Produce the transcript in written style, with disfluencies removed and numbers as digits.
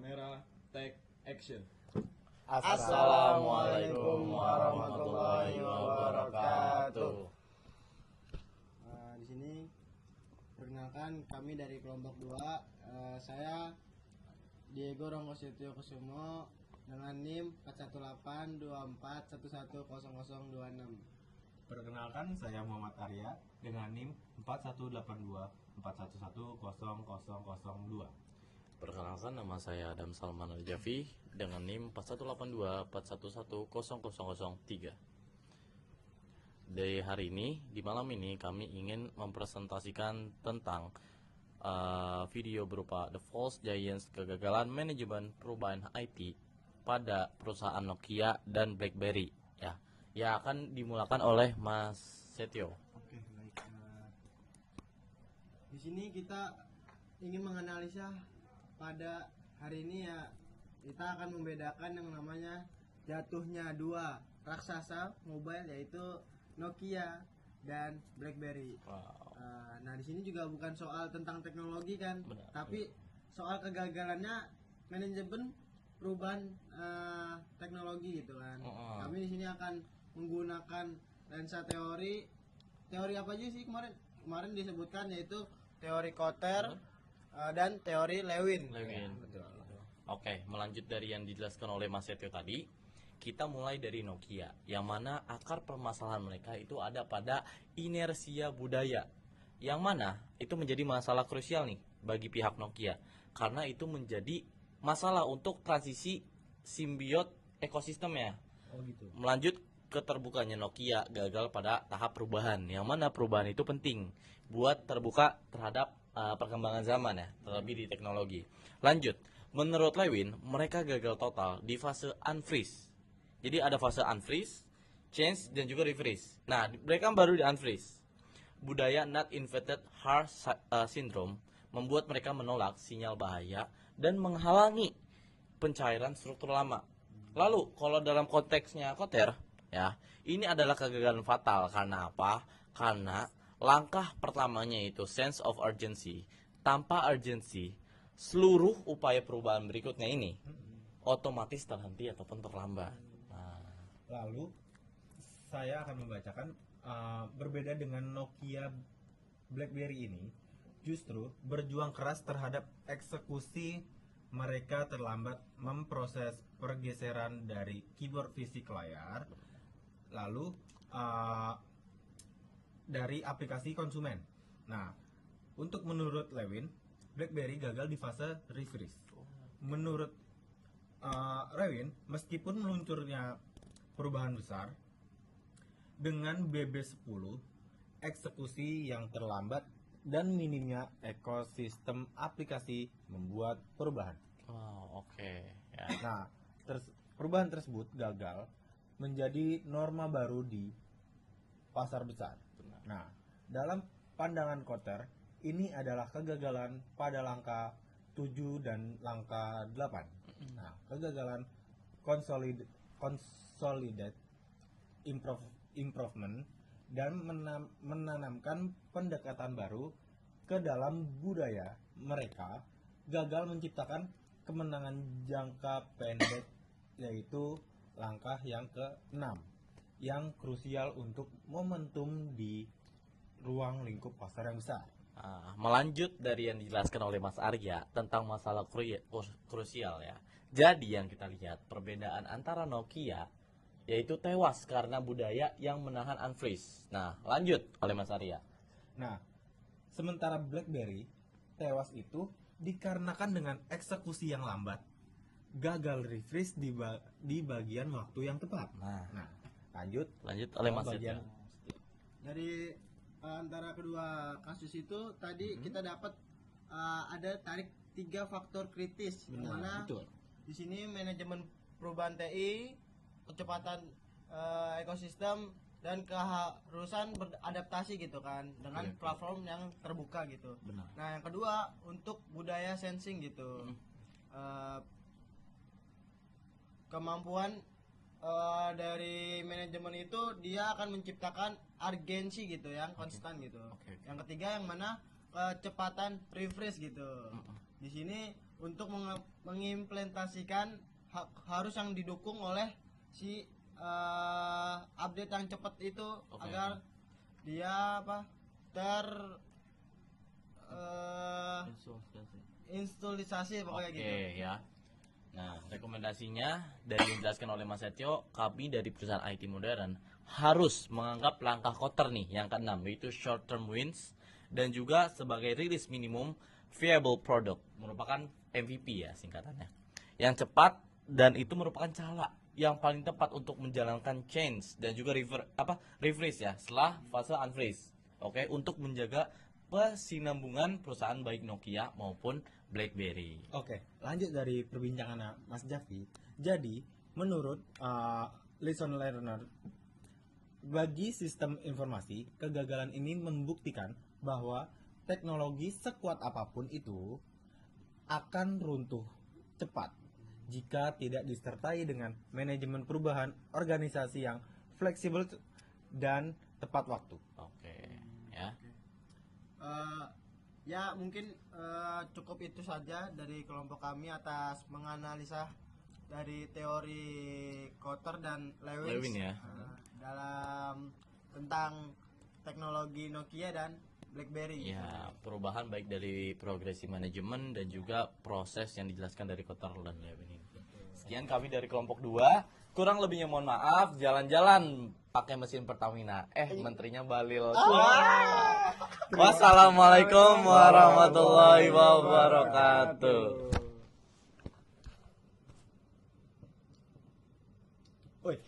Kamera, take action. Assalamualaikum warahmatullahi wabarakatuh. Di sini perkenalkan kami dari kelompok 2. Saya Diego Ronggo Setio Kusumo dengan NIM 41824110026. Perkenalkan, saya Muhammad Arya dengan NIM 418241100002. Perkenalkan, nama saya Adam Salman Al-Jafi dengan NIM 418241100003. Di hari ini, di malam ini kami ingin mempresentasikan tentang video berupa The False Giants, kegagalan manajemen perubahan IT pada perusahaan Nokia dan BlackBerry, ya, yang akan dimulakan oleh Mas Setio. Oke, baik. Di sini kita ingin menganalisa pada hari ini, ya, kita akan membedakan yang namanya jatuhnya dua raksasa mobile, yaitu Nokia dan BlackBerry. Wow. Nah, di sini juga bukan soal tentang teknologi kan, Benar. tapi soal kegagalannya manajemen perubahan teknologi gitu kan. Kami di sini akan menggunakan lensa teori apa aja sih kemarin disebutkan, yaitu teori Kotter dan teori Lewin. Oke, melanjut dari yang dijelaskan oleh Mas Setio tadi, kita mulai dari Nokia, yang mana akar permasalahan mereka itu ada pada inersia budaya, yang mana itu menjadi masalah krusial nih bagi pihak Nokia, karena itu menjadi masalah untuk transisi simbiot ekosistemnya. Oh gitu. Melanjut keterbukanya Nokia gagal pada tahap perubahan, yang mana perubahan itu penting buat terbuka terhadap perkembangan zaman, ya, terlebih di teknologi. Lanjut, menurut Lewin, mereka gagal total di fase unfreeze. Jadi ada fase unfreeze, change, dan juga refreeze. Nah, mereka baru di unfreeze. Budaya not invented heart syndrome membuat mereka menolak sinyal bahaya dan menghalangi pencairan struktur lama. Lalu, kalau dalam konteksnya Kotter, ya, ini adalah kegagalan fatal. Karena apa? Karena langkah pertamanya itu sense of urgency. Tanpa urgency, seluruh upaya perubahan berikutnya ini otomatis terhenti ataupun terlambat. Lalu saya akan membacakan berbeda dengan Nokia BlackBerry ini, justru berjuang keras terhadap eksekusi. Mereka terlambat memproses pergeseran dari keyboard fisik layar, lalu dari aplikasi konsumen. Nah, untuk menurut Lewin, BlackBerry gagal di fase refreeze. Menurut Lewin, meskipun meluncurnya perubahan besar dengan BB10, eksekusi yang terlambat dan minimnya ekosistem aplikasi membuat perubahan. Oh, oke. Ya. Nah, perubahan tersebut gagal menjadi norma baru di pasar besar. Benar. Nah, dalam pandangan Kotter, ini adalah kegagalan pada langkah 7 dan langkah 8. Nah, kegagalan consolidate improvement dan menanamkan pendekatan baru ke dalam budaya mereka, gagal menciptakan kemenangan jangka pendek, yaitu langkah yang ke-6 yang krusial untuk momentum di ruang lingkup pasar yang besar. Melanjut dari yang dijelaskan oleh Mas Arya tentang masalah krusial, ya. Jadi yang kita lihat perbedaan antara Nokia yaitu tewas karena budaya yang menahan unfreeze. Nah, lanjut oleh Mas Arya. Nah, sementara BlackBerry tewas itu dikarenakan dengan eksekusi yang lambat, gagal refresh di bagian waktu yang tepat. Nah, lanjut oleh Mas Setio. Dari antara kedua kasus itu tadi kita dapat ada tarik 3 faktor kritis, yang mana Betul. di sini manajemen perubahan TI, kecepatan ekosistem, dan keharusan beradaptasi gitu kan dengan platform yang terbuka gitu. Benar. Nah, yang kedua untuk budaya sensing gitu. Kemampuan dari manajemen itu dia akan menciptakan urgensi gitu yang konstan gitu. Oke. Yang ketiga yang mana kecepatan refresh gitu. Di sini untuk mengimplementasikan harus yang didukung oleh si update yang cepat itu. Oke. Agar dia instalisasi pokoknya Oke gitu. ya. Nah, rekomendasinya dari yang dijelaskan oleh Mas Setio, kami dari perusahaan IT modern harus menganggap langkah Kotter nih yang keenam, yaitu short term wins dan juga sebagai rilis minimum viable product, merupakan MVP ya singkatannya, yang cepat dan itu merupakan cara yang paling tepat untuk menjalankan change dan juga refresh ya setelah fase unfreeze. Oke, untuk menjaga kesinambungan perusahaan baik Nokia maupun BlackBerry. Oke, lanjut dari perbincangan Mas Jaffi. Jadi, menurut lesson learner, bagi sistem informasi, kegagalan ini membuktikan bahwa teknologi sekuat apapun itu akan runtuh cepat jika tidak disertai dengan manajemen perubahan organisasi yang fleksibel dan tepat waktu. Oke, ya. Ya mungkin cukup itu saja dari kelompok kami atas menganalisa dari teori Kotter dan Lewin ya. Dalam tentang teknologi Nokia dan BlackBerry. Ya, perubahan baik dari progresi manajemen dan juga proses yang dijelaskan dari Kotter dan Lewin ini. Sekian kami dari kelompok 2. Kurang lebihnya mohon maaf, jalan-jalan pakai mesin Pertamina. Menterinya Balil. Wassalamualaikum warahmatullahi wabarakatuh. Woi.